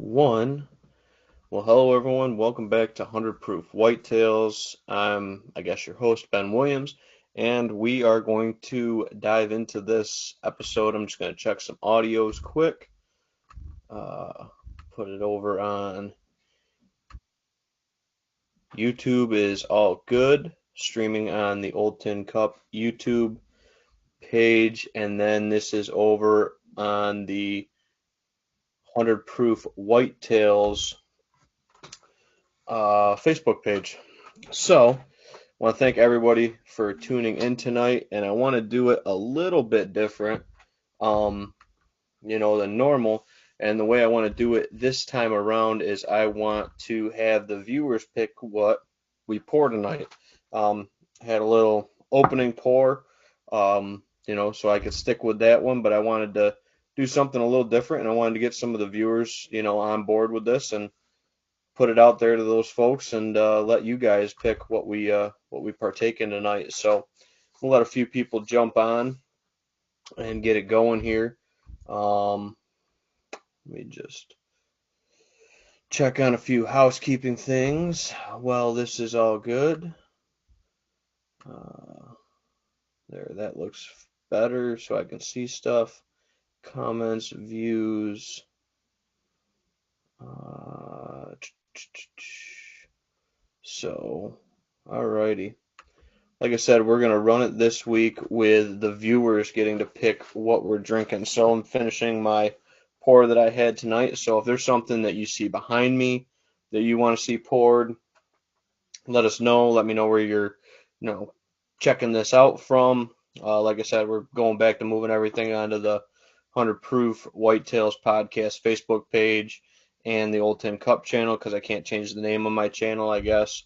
One. Well, hello everyone. Welcome back to 100 Proof Whitetails. I guess, your host, Ben Williams, and we are going to dive into this episode. I'm just going to check some audios quick. Put it over on YouTube is all good. Streaming on the Old Tin Cup YouTube page, and then this is over on the 100 Proof Whitetails Facebook page. So, I want to thank everybody for tuning in tonight, and I want to do it a little bit different, um, than normal. And the way I want to do it this time around is I want to have the viewers pick what we pour tonight. Had a little opening pour, so I could stick with that one, but I wanted to do something a little different, and I wanted to get some of the viewers, on board with this and put it out there to those folks and let you guys pick what we partake in tonight. So we'll let a few people jump on and get it going here. Let me just check on a few housekeeping things while this is all good. There, that looks better so I can see stuff. Comments, views. So, alrighty. Like I said, we're going to run it this week with the viewers getting to pick what we're drinking. So I'm finishing my pour that I had tonight. So if there's something that you see behind me that you want to see poured, let us know. Let me know where you're, checking this out from. Like I said, we're going back to moving everything onto the 100 Proof Whitetails Podcast Facebook page and the Old Tin Cup channel because I can't change the name of my channel, I guess.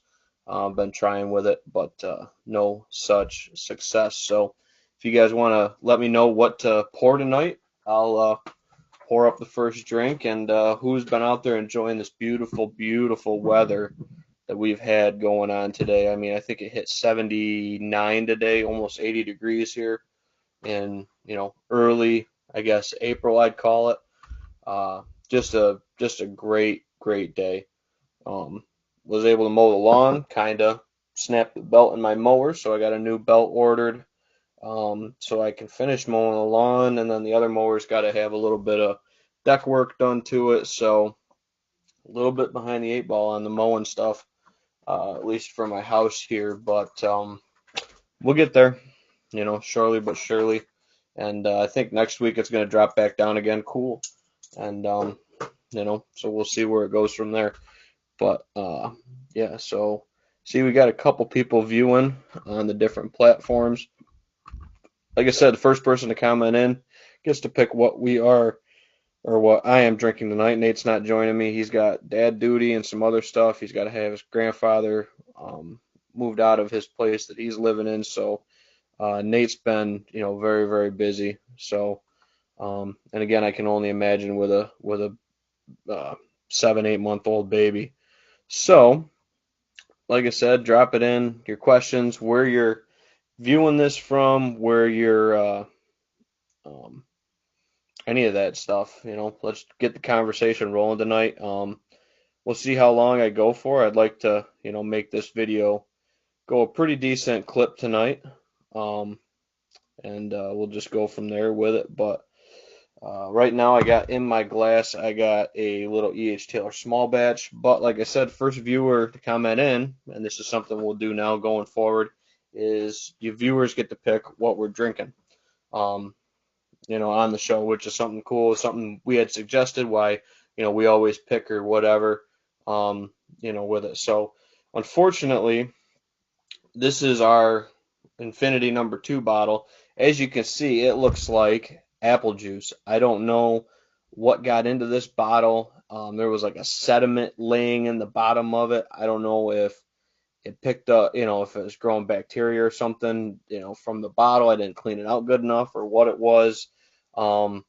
I've been trying with it, but no such success. So if you guys want to let me know what to pour tonight, I'll pour up the first drink. And who's been out there enjoying this beautiful, beautiful weather that we've had going on today? I mean, I think it hit 79 today, almost 80 degrees here in, early, I guess, April, I'd call it. Just a great, great day. Was able to mow the lawn, kind of snapped the belt in my mower, so I got a new belt ordered, so I can finish mowing the lawn, and then the other mower's got to have a little bit of deck work done to it, so a little bit behind the eight ball on the mowing stuff, at least for my house here, but we'll get there, surely but surely, and I think next week it's going to drop back down again cool, and so we'll see where it goes from there. But yeah, so see, we got a couple people viewing on the different platforms. Like I said, the first person to comment in gets to pick what we are or what I am drinking tonight. Nate's not joining me. He's got dad duty and some other stuff. He's got to have his grandfather moved out of his place that he's living in. So Nate's been, very, very busy. So, and again, I can only imagine with a 7-8 month old baby. So, like I said, drop it in, your questions, where you're viewing this from, where you're, any of that stuff. Let's get the conversation rolling tonight. We'll see how long I go for. I'd like to, make this video go a pretty decent clip tonight, and we'll just go from there with it. But right now, I got in my glass, I got a little E.H. Taylor small batch. But like I said, first viewer to comment in, and this is something we'll do now going forward, is you viewers get to pick what we're drinking, on the show, which is something cool, something we had suggested why, we always pick or whatever, with it. So unfortunately, this is our Infinity number 2 bottle. As you can see, it looks like apple juice. I don't know what got into this bottle. There was like a sediment laying in the bottom of it. I don't know if it picked up, if it was growing bacteria or something, from the bottle. I didn't clean it out good enough or what it was. So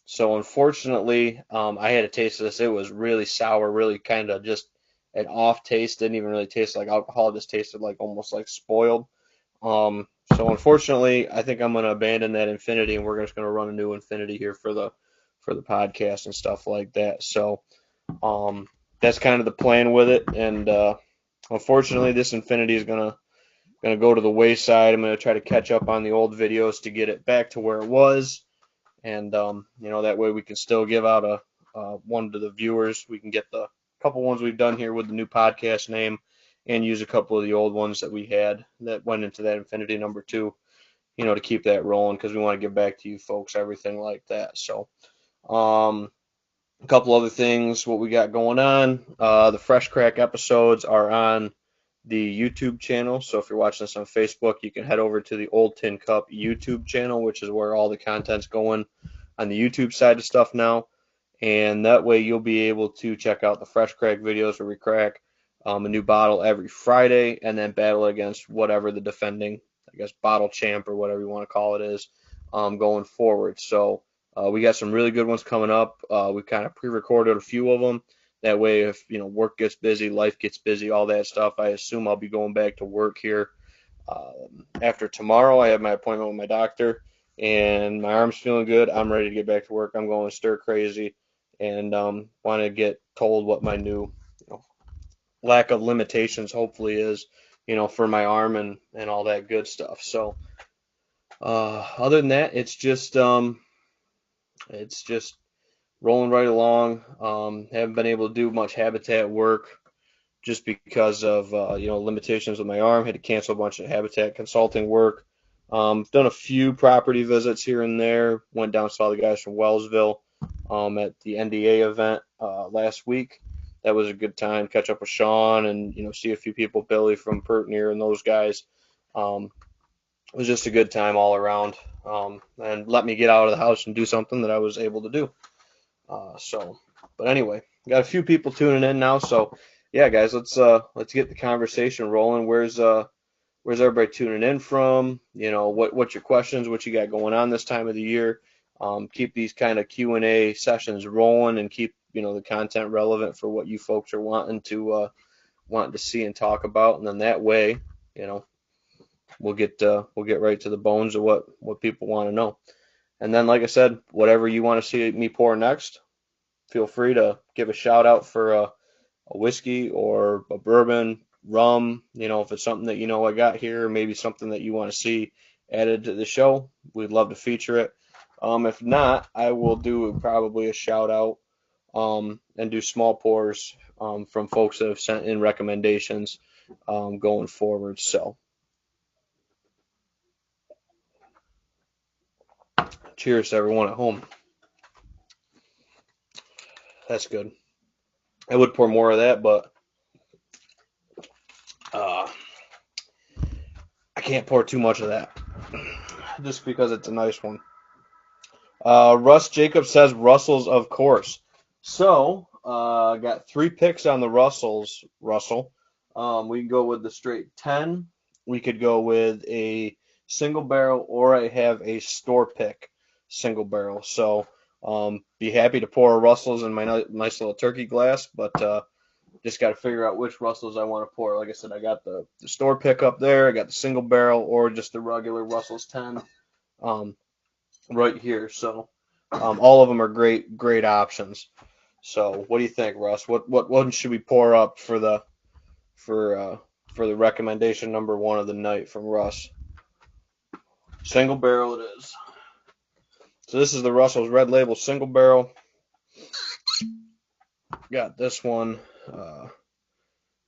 unfortunately, I had a taste of this. It was really sour, really kind of just an off taste. Didn't even really taste like alcohol. Just tasted like almost like spoiled. So unfortunately, I think I'm going to abandon that Infinity, and we're just going to run a new Infinity here for the podcast and stuff like that. So That's kind of the plan with it. And unfortunately, this Infinity is gonna go to the wayside. I'm gonna try to catch up on the old videos to get it back to where it was, and that way we can still give out a one to the viewers. We can get the couple ones we've done here with the new podcast name, and use a couple of the old ones that we had that went into that Infinity number 2, to keep that rolling because we want to give back to you folks, everything like that. So, a couple other things, what we got going on. The Fresh Crack episodes are on the YouTube channel. So if you're watching this on Facebook, you can head over to the Old Tin Cup YouTube channel, which is where all the content's going on the YouTube side of stuff now. And that way you'll be able to check out the Fresh Crack videos where we crack a new bottle every Friday and then battle against whatever the defending, I guess, bottle champ or whatever you want to call it is, going forward. So we got some really good ones coming up. We kind of pre-recorded a few of them. That way, if work gets busy, life gets busy, all that stuff, I assume I'll be going back to work here after tomorrow. I have my appointment with my doctor, and my arm's feeling good. I'm ready to get back to work. I'm going stir crazy, and want to get told what my new lack of limitations hopefully is, for my arm and all that good stuff. So other than that, it's just rolling right along. Haven't been able to do much habitat work just because of limitations with my arm. Had to cancel a bunch of habitat consulting work. Done a few property visits here and there. Went down, saw the guys from Wellsville at the NDA event last week. That was a good time. Catch up with Sean and see a few people, Billy from Pertnear and those guys. It was just a good time all around, and let me get out of the house and do something that I was able to do. But anyway, got a few people tuning in now, so yeah, guys, let's get the conversation rolling. Where's everybody tuning in from? What's your questions? What you got going on this time of the year? Keep these kind of Q&A sessions rolling and keep the content relevant for what you folks are wanting to see and talk about, and then that way, we'll get right to the bones of what people want to know. And then, like I said, whatever you want to see me pour next, feel free to give a shout out for a whiskey or a bourbon, rum, if it's something that I got here, maybe something that you want to see added to the show, we'd love to feature it. If not, I will do probably a shout out and do small pours from folks that have sent in recommendations going forward. So, cheers to everyone at home. That's good. I would pour more of that, but I can't pour too much of that just because it's a nice one. Russ Jacob says Russells, of course. So, got 3 picks on the Russells, Russell. We can go with the straight 10. We could go with a single barrel, or I have a store pick single barrel. So, be happy to pour a Russells in my nice little turkey glass, but just got to figure out which Russells I want to pour. Like I said, I got the store pick up there. I got the single barrel or just the regular Russells 10 right here. So all of them are great options. So what do you think, Russ? What one should we pour up for the recommendation number 1 of the night from Russ? Single barrel it is. So this is the Russell's Red Label single barrel. Got this one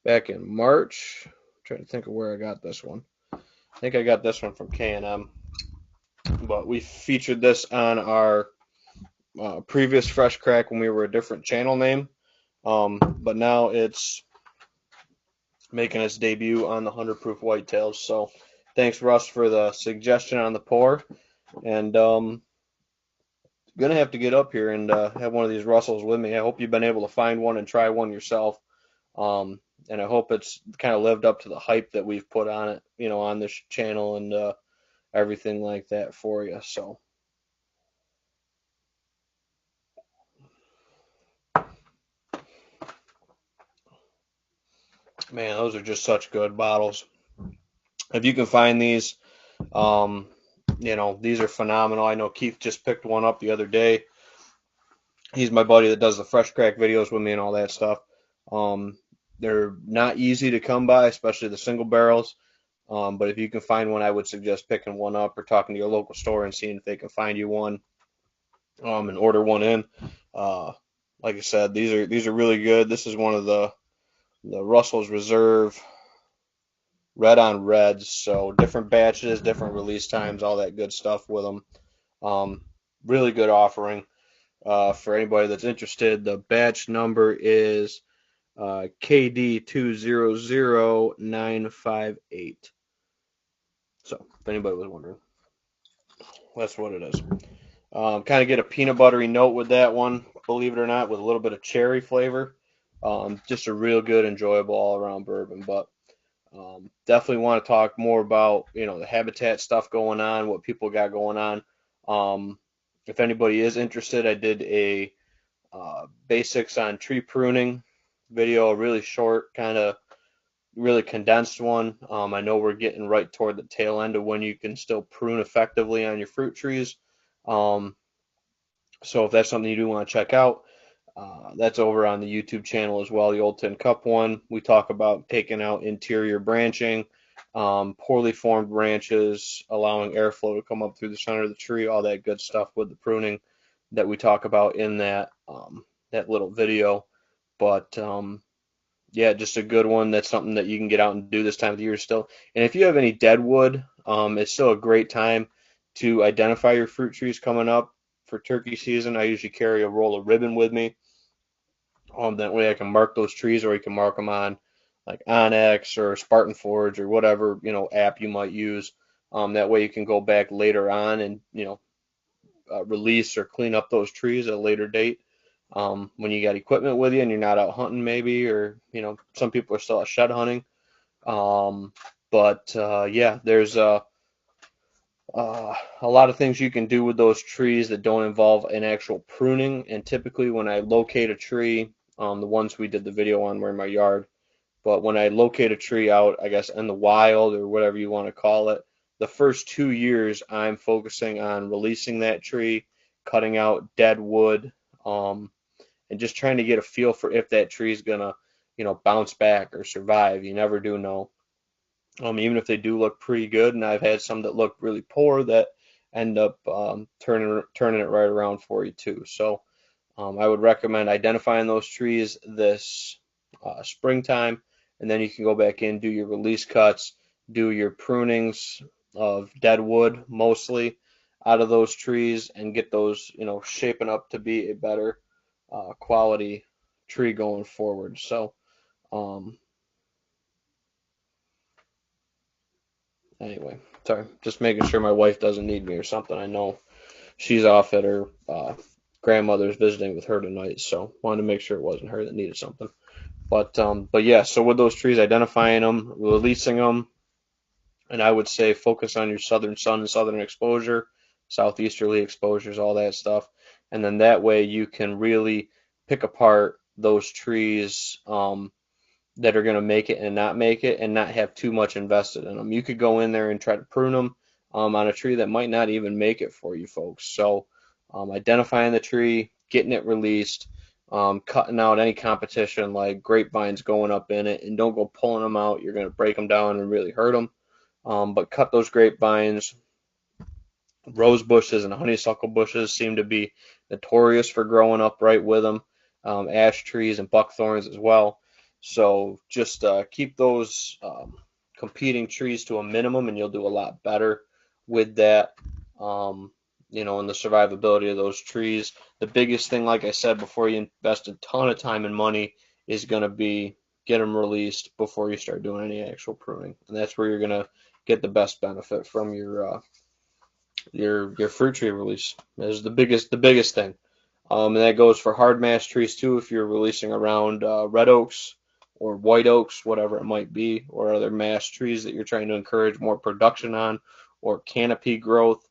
back in March. I'm trying to think of where I got this one. I think I got this one from K&M. But we featured this on our previous Fresh Crack when we were a different channel name. But now it's making its debut on the 100 Proof Whitetails. So thanks, Russ, for the suggestion on the pour. And going to have to get up here and have one of these Russells with me. I hope you've been able to find one and try one yourself. And I hope it's kind of lived up to the hype that we've put on it, on this channel and everything like that for you. So, man, those are just such good bottles. If you can find these, these are phenomenal. I know Keith just picked one up the other day. He's my buddy that does the fresh crack videos with me and all that stuff. Um, they're not easy to come by, especially the single barrels. But if you can find one, I would suggest picking one up or talking to your local store and seeing if they can find you one, and order one in. Uh, like I said, these are really good. This is one of the Russell's Reserve red on reds, so different batches, different release times, all that good stuff with them. Um, really good offering for anybody that's interested. The batch number is KD200958. So if anybody was wondering, that's what it is. Kind of get a peanut buttery note with that one, believe it or not, with a little bit of cherry flavor. Just a real good, enjoyable all around bourbon. But definitely want to talk more about, the habitat stuff going on, what people got going on. If anybody is interested, I did a basics on tree pruning video, a really short, kind of really condensed one. I know we're getting right toward the tail end of when you can still prune effectively on your fruit trees. Um, so if that's something you do want to check out, that's over on the YouTube channel as well, the Old Tin Cup one. We talk about taking out interior branching, poorly formed branches, allowing airflow to come up through the center of the tree, all that good stuff with the pruning that we talk about in that little video. But yeah, just a good one. That's something that you can get out and do this time of the year still. And if you have any dead wood, it's still a great time to identify your fruit trees coming up for turkey season. I usually carry a roll of ribbon with me. That way I can mark those trees, or you can mark them on like Onyx or Spartan Forge or whatever, app you might use. That way you can go back later on and, release or clean up those trees at a later date. When you got equipment with you and you're not out hunting maybe, or, some people are still out shed hunting. But yeah, there's a lot of things you can do with those trees that don't involve an actual pruning. And typically when I locate a tree, the ones we did the video on were in my yard, but when I locate a tree out, I guess in the wild or whatever you want to call it, the first 2 years I'm focusing on releasing that tree, cutting out dead wood, and just trying to get a feel for if that tree is gonna, bounce back or survive. You never do know. Even if they do look pretty good, and I've had some that look really poor that end up turning it right around for you too. So I would recommend identifying those trees this springtime, and then you can go back in, do your release cuts, do your prunings of dead wood mostly out of those trees, and get those, shaping up to be a better quality tree going forward. So um, anyway, sorry, just making sure my wife doesn't need me or something. I know she's off at her grandmother's visiting with her tonight, so wanted to make sure it wasn't her that needed something. But yeah, so with those trees, identifying them, releasing them, and I would say focus on your southern sun and southern exposure, southeasterly exposures, all that stuff, and then that way you can really pick apart those trees that are going to make it and not make it, and not have too much invested in them. You could go in there and try to prune them on a tree that might not even make it for you folks. So identifying the tree, getting it released, cutting out any competition like grapevines going up in it, and don't go pulling them out. You're going to break them down and really hurt them. But cut those grapevines. Rose bushes and honeysuckle bushes seem to be notorious for growing up right with them. Ash trees and buckthorns as well. So just keep those competing trees to a minimum, and you'll do a lot better with that. And the survivability of those trees. The biggest thing, like I said before, you invest a ton of time and money, is going to be get them released before you start doing any actual pruning, and that's where you're going to get the best benefit from your fruit tree release. Is the biggest thing. And that goes for hard mass trees too. If you're releasing around red oaks or white oaks, whatever it might be, or other mass trees that you're trying to encourage more production on, or canopy growth,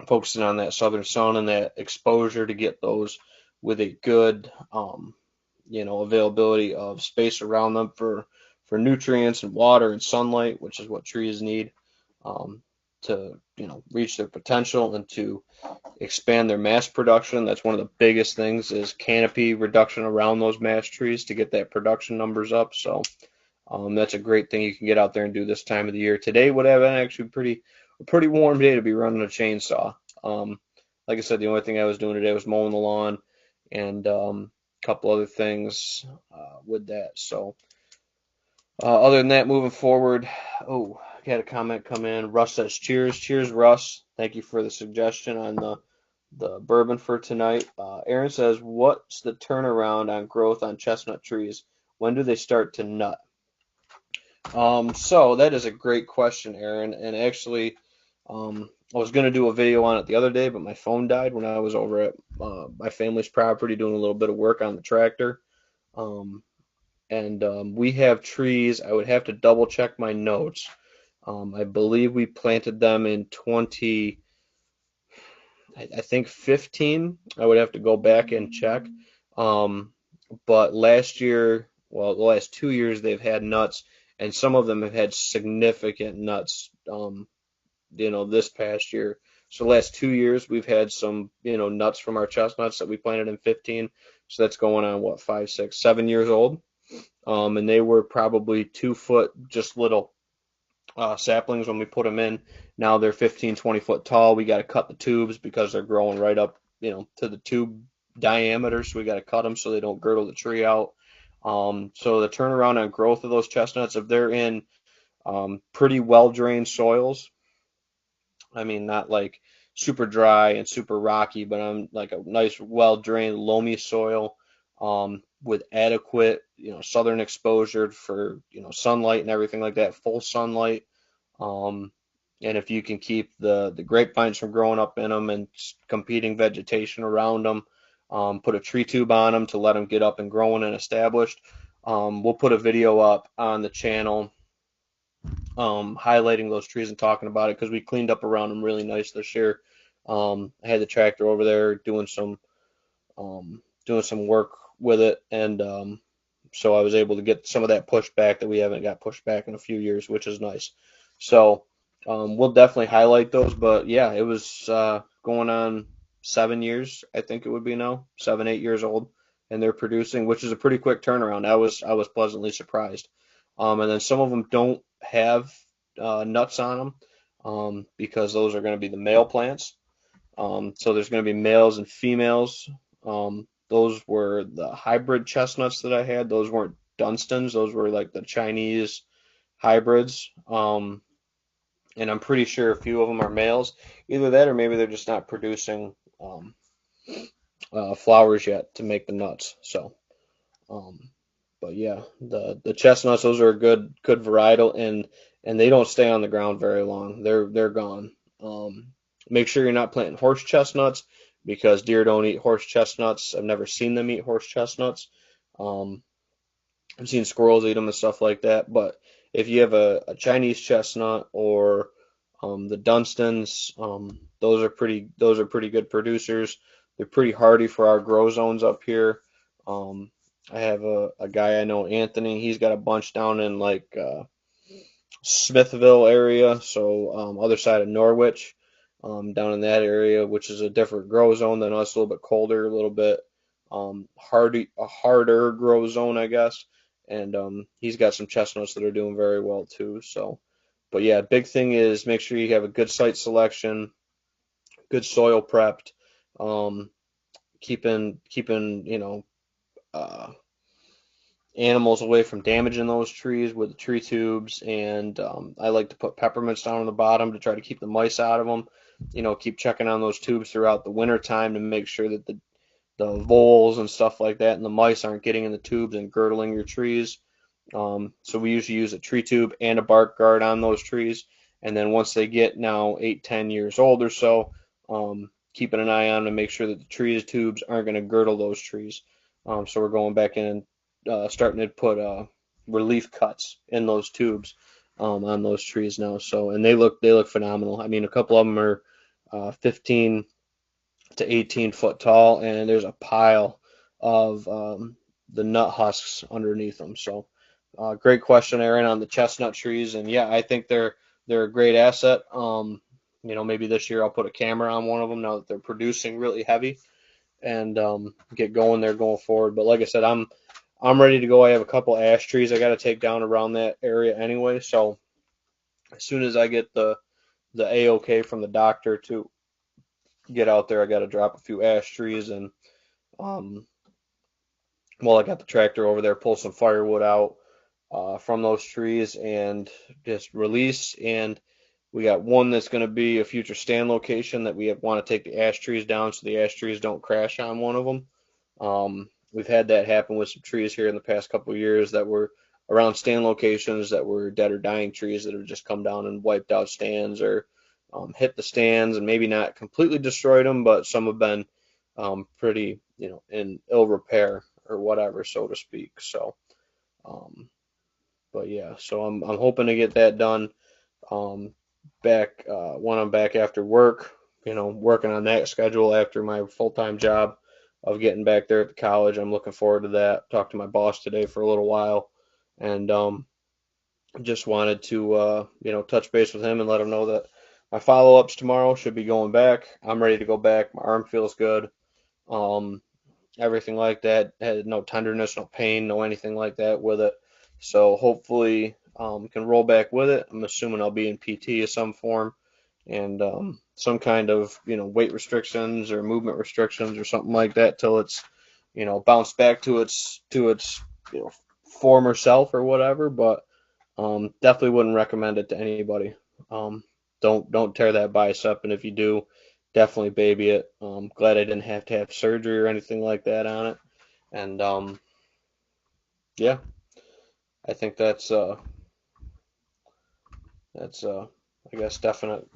focusing on that southern sun and that exposure to get those with a good, availability of space around them for nutrients and water and sunlight, which is what trees need. Um, reach their potential and to expand their mass production. That's one of the biggest things is canopy reduction around those mass trees to get that production numbers up. So that's a great thing you can get out there and do this time of the year. Today would have been actually a pretty warm day to be running a chainsaw. Like I said, the only thing I was doing today was mowing the lawn and a couple other things with that. So other than that, moving forward, oh, I had a comment come in. Russ says, cheers. Cheers, Russ. Thank you for the suggestion on the bourbon for tonight. Aaron says, what's the turnaround on growth on chestnut trees? When do they start to nut? So that is a great question, Aaron. And actually, I was going to do a video on it the other day, but my phone died when I was over at my family's property doing a little bit of work on the tractor. Um, and we have trees. I would have to double check my notes. I believe we planted them in I think 15. I would have to go back and check. Um, but last year, well, the last 2 years they've had nuts, and some of them have had significant nuts. This past year. So the last 2 years we've had some, nuts from our chestnuts that we planted in 15. So that's going on what, 5, 6, 7 years old. And they were probably 2 foot, just little saplings when we put them in. Now they're 15, 20 foot tall. We got to cut the tubes because they're growing right up, to the tube diameter. So we got to cut them so they don't girdle the tree out. So the turnaround on growth of those chestnuts, if they're in pretty well drained soils, I mean, not like super dry and super rocky, but on like a nice, well drained, loamy soil with adequate, southern exposure for, sunlight and everything like that, full sunlight. Um, and if you can keep the grapevines from growing up in them and competing vegetation around them, put a tree tube on them to let them get up and growing and established. We'll put a video up on the channel highlighting those trees and talking about it because we cleaned up around them really nice this year. I had the tractor over there doing some work with it, and so I was able to get some of that pushed back that we haven't got pushed back in a few years, which is nice. So we'll definitely highlight those, but yeah, it was going on 7 years, I think it would be now, 7, 8 years old, and they're producing, which is a pretty quick turnaround. I was pleasantly surprised. And then some of them don't have nuts on them because those are going to be the male plants. So there's going to be males and females. Those were the hybrid chestnuts that I had. Those weren't Dunstans. Those were like the Chinese hybrids. And I'm pretty sure a few of them are males. Either that or maybe they're just not producing flowers yet to make the nuts. So, but yeah, the chestnuts, those are a good varietal, and they don't stay on the ground very long. They're gone. Make sure you're not planting horse chestnuts because deer don't eat horse chestnuts. I've never seen them eat horse chestnuts. Um, I've seen squirrels eat them and stuff like that. But if you have a Chinese chestnut or the Dunstans, those are pretty good producers. They're pretty hardy for our grow zones up here. I have a guy I know, Anthony. He's got a bunch down in like Smithville area, so other side of Norwich, down in that area, which is a different grow zone than us, a little bit colder, a little bit a harder grow zone, I guess. And he's got some chestnuts that are doing very well too. So, but yeah, big thing is make sure you have a good site selection, good soil prepped, keeping uh, animals away from damaging those trees with the tree tubes, and I like to put peppermints down on the bottom to try to keep the mice out of them. Keep checking on those tubes throughout the winter time to make sure that the voles and stuff like that and the mice aren't getting in the tubes and girdling your trees. So we usually use a tree tube and a bark guard on those trees, and then once they get now 8, 10 years old or so, keeping an eye on to make sure that the tree tubes aren't going to girdle those trees. So we're going back in and starting to put relief cuts in those tubes on those trees now. So, and they look phenomenal. I mean, a couple of them are 15 to 18 foot tall, and there's a pile of the nut husks underneath them. So, great question, Aaron, on the chestnut trees, and yeah, I think they're a great asset. Maybe this year I'll put a camera on one of them now that they're producing really heavy and get going there going forward. But like I said, I'm ready to go. I have a couple ash trees I got to take down around that area anyway. So as soon as I get the A-OK from the doctor to get out there, I got to drop a few ash trees and um, I got the tractor over there, pull some firewood out from those trees and just release. And we got one that's going to be a future stand location that we want to take the ash trees down so the ash trees don't crash on one of them. We've had that happen with some trees here in the past couple of years that were around stand locations that were dead or dying trees that have just come down and wiped out stands or hit the stands and maybe not completely destroyed them, but some have been pretty, in ill repair or whatever, so to speak. So, but yeah, so I'm hoping to get that done back when I'm back after work. Working on that schedule after my full-time job of getting back there at the college. I'm looking forward to that. Talked to my boss today for a little while, and just wanted to touch base with him and let him know that my follow-ups tomorrow should be going back. I'm ready to go back. My arm feels good. Um, Everything like that. Had no tenderness, no pain, no anything like that with it. So hopefully can roll back with it. I'm assuming I'll be in PT of some form and some kind of weight restrictions or movement restrictions or something like that till it's bounced back to its former self or whatever. But definitely wouldn't recommend it to anybody. Don't tear that bicep, and if you do, definitely baby it. Glad I didn't have to have surgery or anything like that on it. And yeah, I think that's I guess definite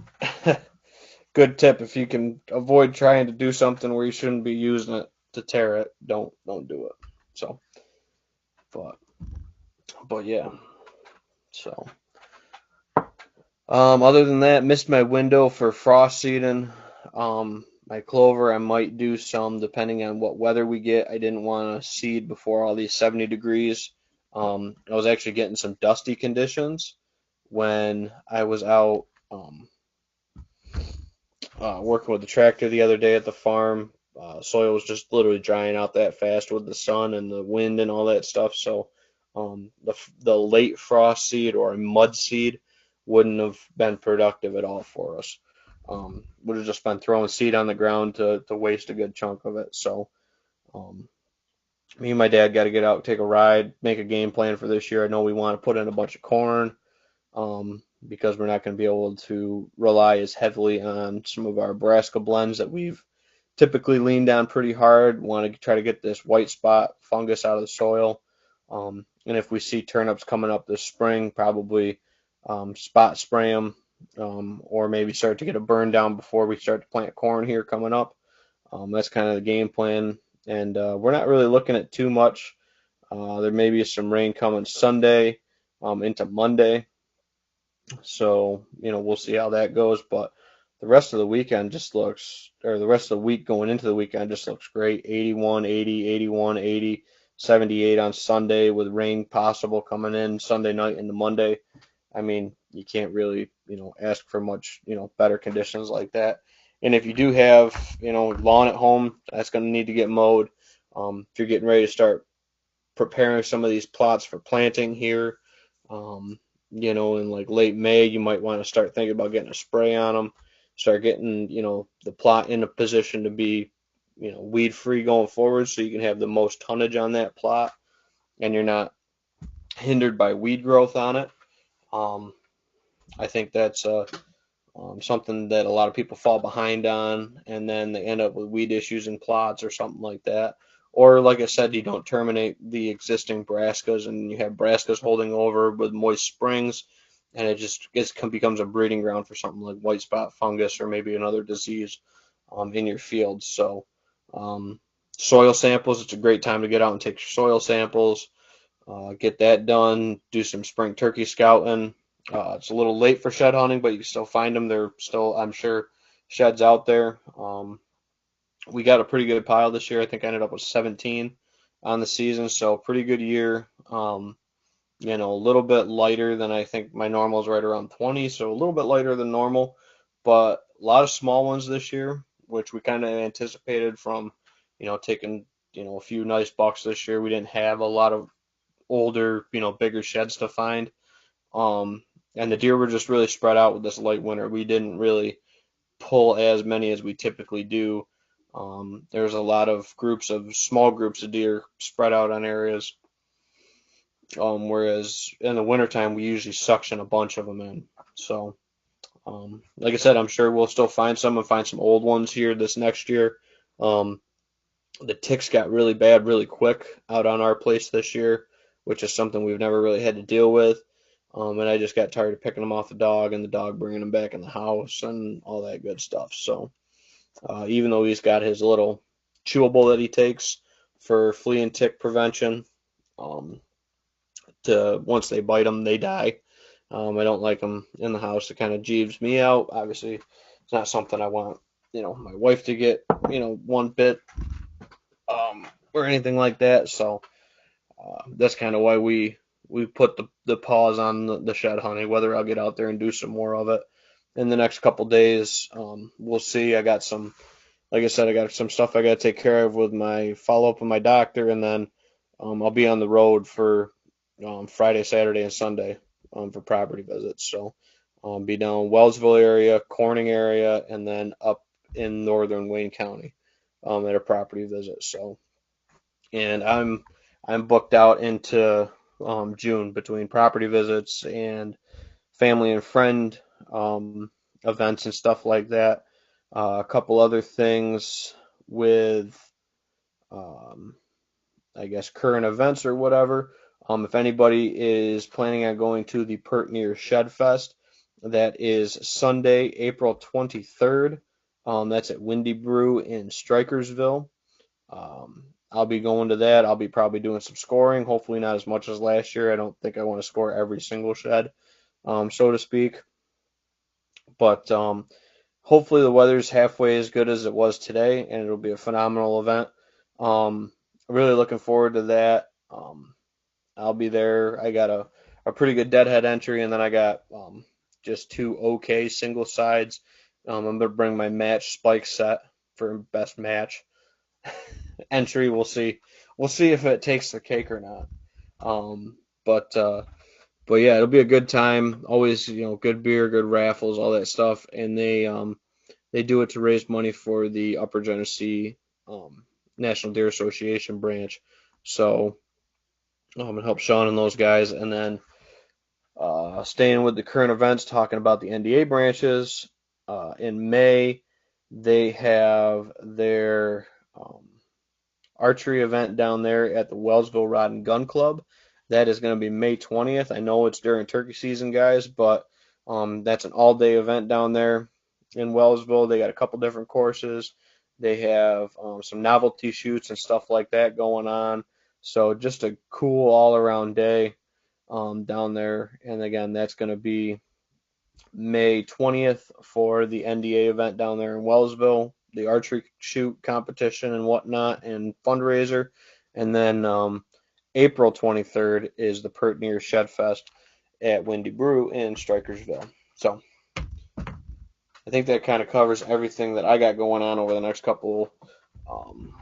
good tip. If you can avoid trying to do something where you shouldn't be using it to tear it, don't do it. So, but yeah. So, other than that, missed my window for frost seeding. My clover, I might do some depending on what weather we get. I didn't want to seed before all these 70 degrees. I was actually getting some dusty conditions when I was out working with the tractor the other day at the farm. Soil was just literally drying out that fast with the sun and the wind and all that stuff. So the late frost seed or a mud seed wouldn't have been productive at all for us. Would have just been throwing seed on the ground to waste a good chunk of it. So um, me and my dad got to get out, take a ride, make a game plan for this year. I know we want to put in a bunch of corn because we're not going to be able to rely as heavily on some of our brassica blends that we've typically leaned on pretty hard. Want to try to get this white spot fungus out of the soil. And if we see turnips coming up this spring, probably spot spray them or maybe start to get a burn down before we start to plant corn here coming up. That's kind of the game plan. And we're not really looking at too much. There may be some rain coming Sunday into Monday. So, we'll see how that goes. But the rest of the weekend the rest of the week going into the weekend just looks great. 81, 80, 81, 80, 78 on Sunday with rain possible coming in Sunday night into Monday. I mean, you can't really, ask for much, better conditions like that. And if you do have, lawn at home, that's going to need to get mowed. If you're getting ready to start preparing some of these plots for planting here, in like late May, you might want to start thinking about getting a spray on them, start getting, the plot in a position to be, weed free going forward so you can have the most tonnage on that plot and you're not hindered by weed growth on it. Um, I think that's something that a lot of people fall behind on, and then they end up with weed issues in plots or something like that. Or, like I said, you don't terminate the existing brassicas, and you have brassicas holding over with moist springs, and becomes a breeding ground for something like white spot fungus or maybe another disease in your field. So, soil samples, it's a great time to get out and take your soil samples, get that done, do some spring turkey scouting. It's a little late for shed hunting, but you can still find them. They're still, I'm sure, sheds out there. We got a pretty good pile this year. I think I ended up with 17 on the season, so pretty good year. A little bit lighter than I think my normal is right around 20, so a little bit lighter than normal. but a lot of small ones this year, which we kind of anticipated from, taking, a few nice bucks this year. We didn't have a lot of older, bigger sheds to find. And the deer were just really spread out with this light winter. We didn't really pull as many as we typically do. There's a lot of small groups of deer spread out on areas. Whereas in the wintertime, we usually suction a bunch of them in. So, like I said, I'm sure we'll still find some and find some old ones here this next year. The ticks got really bad really quick out on our place this year, which is something we've never really had to deal with. And I just got tired of picking them off the dog and the dog bringing them back in the house and all that good stuff. So even though he's got his little chewable that he takes for flea and tick prevention, once they bite them, they die. I don't like them in the house. It kind of jeeves me out. Obviously, it's not something I want, my wife to get, one bit or anything like that. So that's kind of why we put the pause on the shed hunting. Whether I'll get out there and do some more of it in the next couple days, we'll see. Like I said, I got some stuff I got to take care of with my follow up with my doctor, and then I'll be on the road for Friday, Saturday, and Sunday for property visits. So be down Wellsville area, Corning area, and then up in northern Wayne County at a property visit. So, and I'm booked out into June between property visits and family and friend events and stuff like that. A couple other things with, I guess, current events or whatever. If anybody is planning on going to the Pert Near Shed Fest, that is Sunday, April 23rd. That's at Windy Brew in Strikersville. I'll be going to that. I'll be probably doing some scoring, hopefully not as much as last year. I don't think I want to score every single shed, so to speak. But hopefully the weather's halfway as good as it was today, and it'll be a phenomenal event. Really looking forward to that. I'll be there. I got a pretty good deadhead entry, and then I got just two okay single sides. I'm going to bring my match spike set for best match entry. We'll see. We'll see if it takes the cake or not. But yeah, it'll be a good time. Always, good beer, good raffles, all that stuff. And they do it to raise money for the Upper Genesee National Deer Association branch. So it helps Sean and those guys. And then staying with the current events, talking about the NDA branches. In May, they have their archery event down there at the Wellsville Rod and Gun Club. That is going to be May 20th. I know it's during turkey season, guys, but that's an all-day event down there in Wellsville. They got a couple different courses. They have some novelty shoots and stuff like that going on. So just a cool all-around day down there. And again, that's going to be May 20th for the NDA event down there in Wellsville, the archery shoot competition and whatnot and fundraiser. And then April 23rd is the Pert Near Shed Fest at Windy Brew in Strikersville. So I think that kind of covers everything that I got going on over the next couple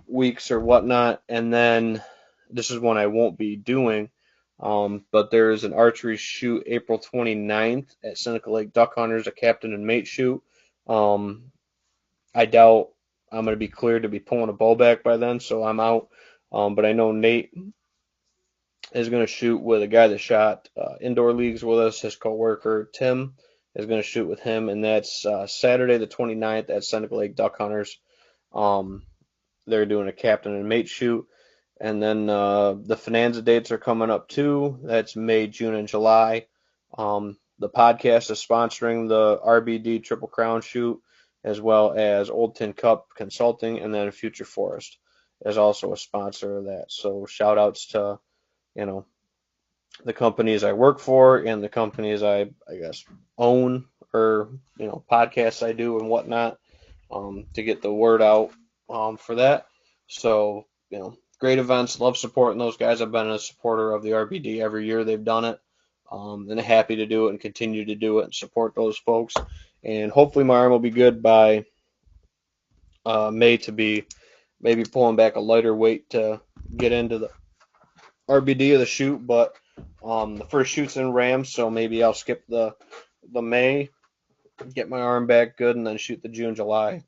weeks or whatnot. And then this is one I won't be doing, but there is an archery shoot April 29th at Seneca Lake Duck Hunters, a captain and mate shoot. I doubt I'm going to be cleared to be pulling a bow back by then, so I'm out. But I know Nate is going to shoot with a guy that shot indoor leagues with us. His coworker Tim is going to shoot with him, and that's Saturday the 29th at Seneca Lake Duck Hunters. They're doing a captain and mate shoot. And then the Finanza dates are coming up too. That's May, June, and July. The podcast is sponsoring the RBD Triple Crown shoot, as well as Old Tin Cup Consulting, and then Future Forest is also a sponsor of that. So shout outs to, the companies I work for and the companies I guess own, or, podcasts I do and whatnot, to get the word out for that. So, great events. Love supporting those guys. I've been a supporter of the RBD every year they've done it, and happy to do it and continue to do it and support those folks. and hopefully my arm will be good by May to be maybe pulling back a lighter weight to get into the RBD of the shoot. But the first shoot's in Rams, so maybe I'll skip the May, get my arm back good, and then shoot the June, July,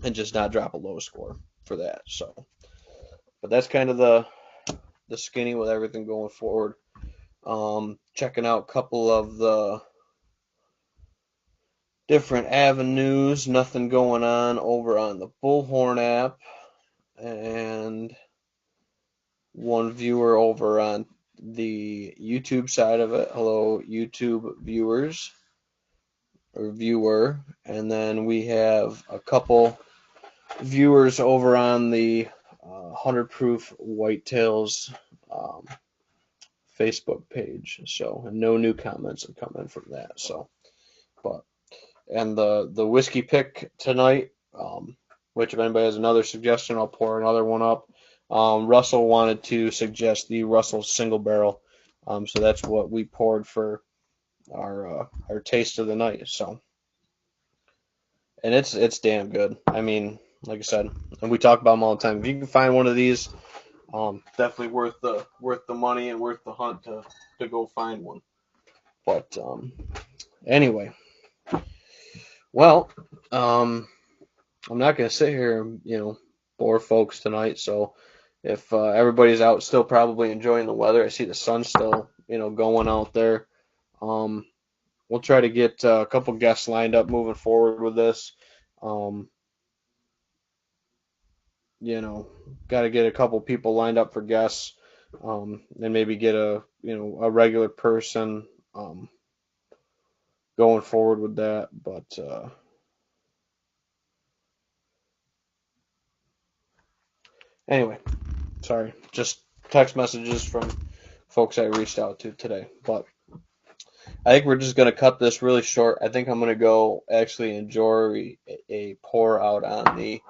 and just not drop a low score for that. So, but that's kind of the skinny with everything going forward. Checking out a couple of the different avenues. Nothing going on over on the Bullhorn app, and one viewer over on the YouTube side of it. Hello, YouTube viewers or viewer. And then we have a couple viewers over on the 100 Proof Whitetails Facebook page. So, and no new comments have come in from that. So, but and the whiskey pick tonight, which if anybody has another suggestion, I'll pour another one up. Russell wanted to suggest the Russell single barrel, so that's what we poured for our taste of the night. So, and it's damn good. I mean, like I said, and we talk about them all the time. If you can find one of these, definitely worth the money and worth the hunt to go find one. But anyway, well, I'm not gonna sit here and bore folks tonight. So if everybody's out still probably enjoying the weather, I see the sun still going out there. We'll try to get a couple guests lined up moving forward with this. Got to get a couple people lined up for guests, and maybe get a regular person going forward with that. But anyway, sorry, just text messages from folks I reached out to today. But I think we're just going to cut this really short. I think I'm going to go actually enjoy a pour out on the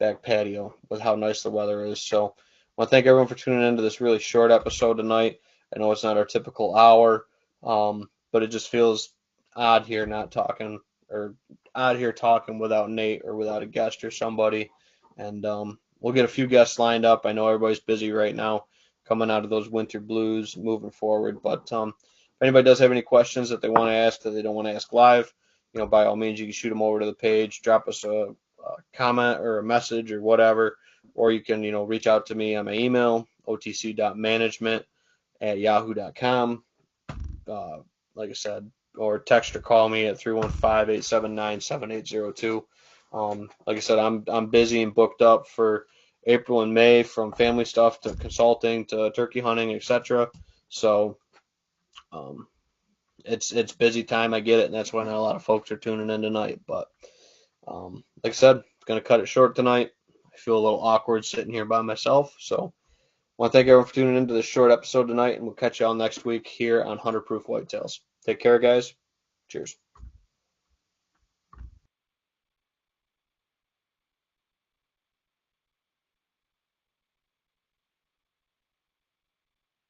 back patio with how nice the weather is. So I want to thank everyone for tuning into this really short episode tonight. I know it's not our typical hour, but it just feels odd here not talking, or odd here talking without Nate or without a guest or somebody. And we'll get a few guests lined up. I know everybody's busy right now coming out of those winter blues moving forward. But if anybody does have any questions that they want to ask that they don't want to ask live, by all means, you can shoot them over to the page, drop us a comment or a message or whatever, or you can, reach out to me on my email, otc.management@yahoo.com. Like I said, or text or call me at 315-879-7802. Like I said, I'm busy and booked up for April and May, from family stuff to consulting to turkey hunting, etc. So it's busy time. I get it, and that's why not a lot of folks are tuning in tonight. But like I said, going to cut it short tonight. I feel a little awkward sitting here by myself. So I want to thank everyone for tuning into this short episode tonight, and we'll catch you all next week here on 100 Proof Whitetails. Take care, guys. Cheers.